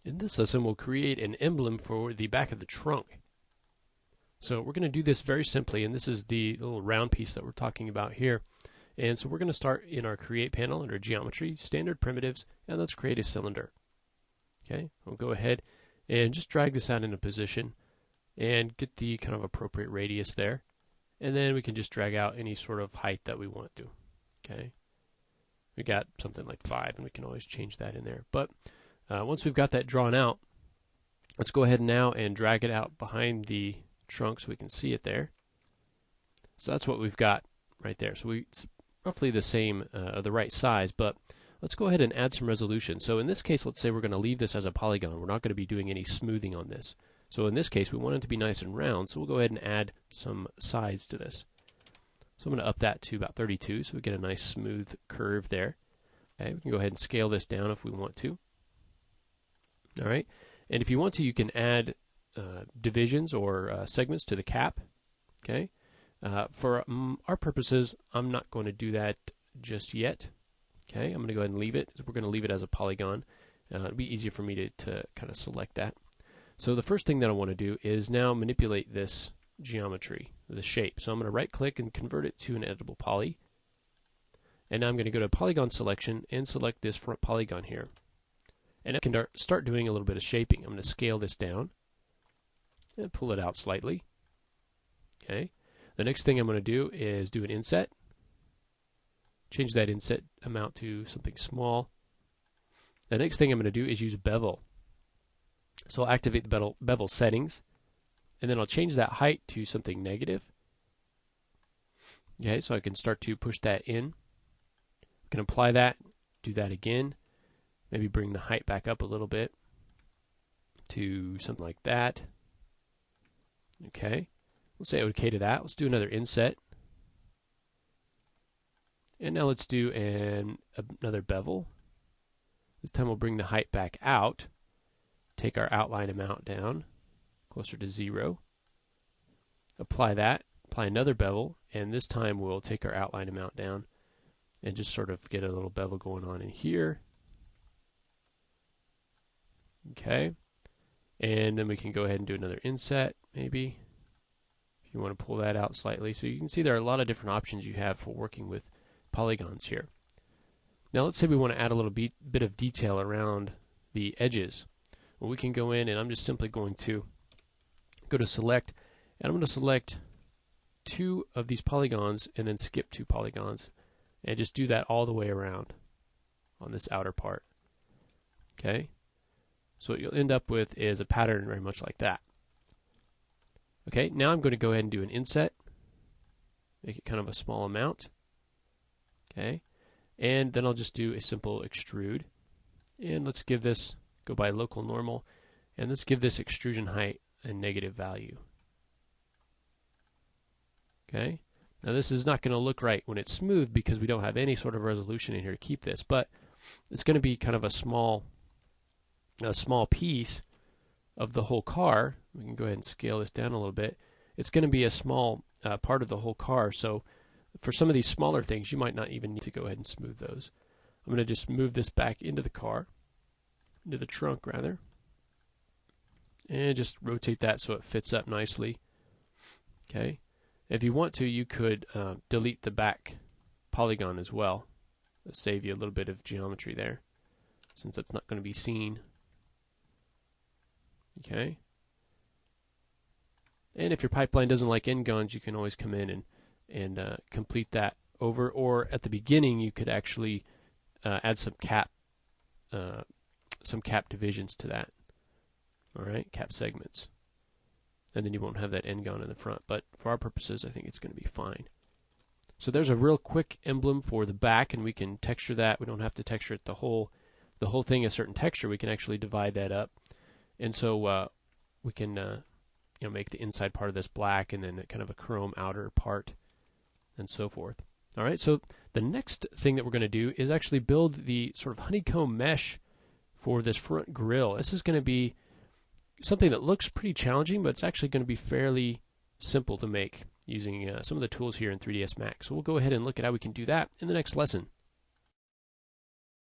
In this lesson, we'll create an emblem for the back of the trunk. So we're going to do this very simply, and this is the little round piece that we're talking about here. And so we're going to start in our Create panel under Geometry, Standard Primitives, and let's create a cylinder. Okay, we'll go ahead and just drag this out into position and get the kind of appropriate radius there. And then we can just drag out any sort of height that we want to. Okay, we got something like 5, and we can always change that in there. But once we've got that drawn out, let's go ahead now and drag it out behind the trunk so we can see it there. So that's what we've got right there. So it's roughly the same, the right size, but let's go ahead and add some resolution. So in this case, let's say we're going to leave this as a polygon. We're not going to be doing any smoothing on this. So in this case, we want it to be nice and round, so we'll go ahead and add some sides to this. So I'm going to up that to about 32, so we get a nice smooth curve there. Okay, we can go ahead and scale this down if we want to. All right, and if you want to, you can add divisions or segments to the cap. Okay, for our purposes, I'm not going to do that just yet. Okay, I'm going to go ahead and leave it. We're going to leave it as a polygon. It'll be easier for me to kind of select that. So the first thing that I want to do is now manipulate this geometry, the shape. So I'm going to right click and convert it to an editable poly. And now I'm going to go to polygon selection and select this front polygon here. And I can start doing a little bit of shaping. I'm going to scale this down and pull it out slightly. Okay. The next thing I'm going to do is do an inset. Change that inset amount to something small. The next thing I'm going to do is use bevel. So I'll activate the bevel settings, and then I'll change that height to something negative. Okay, so I can start to push that in. I can apply that, do that again, maybe bring the height back up a little bit to something like that. Okay, let's say okay to that. Let's do another inset. And now let's do another bevel. This time we'll bring the height back out. Take our outline amount down, closer to 0. Apply that, apply another bevel, and this time we'll take our outline amount down and just sort of get a little bevel going on in here. Okay, and then we can go ahead and do another inset, maybe, if you want to pull that out slightly. So you can see there are a lot of different options you have for working with polygons here. Now let's say we want to add a little bit of detail around the edges. Well, we can go in, and I'm just simply going to go to select, and I'm going to select 2 of these polygons and then skip 2 polygons and just do that all the way around on this outer part. Okay, so what you'll end up with is a pattern very much like that. Okay, now I'm going to go ahead and do an inset, make it kind of a small amount. Okay, and then I'll just do a simple extrude, and let's give this, go by local normal, and let's give this extrusion height a negative value. Okay, now this is not going to look right when it's smooth because we don't have any sort of resolution in here to keep this, but it's going to be kind of a small piece of the whole car. We can go ahead and scale this down a little bit. It's going to be a small part of the whole car, so for some of these smaller things you might not even need to go ahead and smooth those. I'm going to just move this back into the car, into the trunk rather, and just rotate that so it fits up nicely. Okay, if you want to, you could delete the back polygon as well. That'll save you a little bit of geometry there, since it's not going to be seen. Okay, and if your pipeline doesn't like end guns, you can always come in and complete that over, or at the beginning you could actually add some cap divisions to that. All right, cap segments, and then you won't have that end gun in the front. But for our purposes, I think it's going to be fine. So there's a real quick emblem for the back, and we can texture that. We don't have to texture it the whole thing a certain texture. We can actually divide that up, and so we can make the inside part of this black, and then kind of a chrome outer part, and so forth. All right, so the next thing that we're going to do is actually build the sort of honeycomb mesh for this front grille. This is going to be something that looks pretty challenging, but it's actually going to be fairly simple to make using some of the tools here in 3ds Max. So we'll go ahead and look at how we can do that in the next lesson.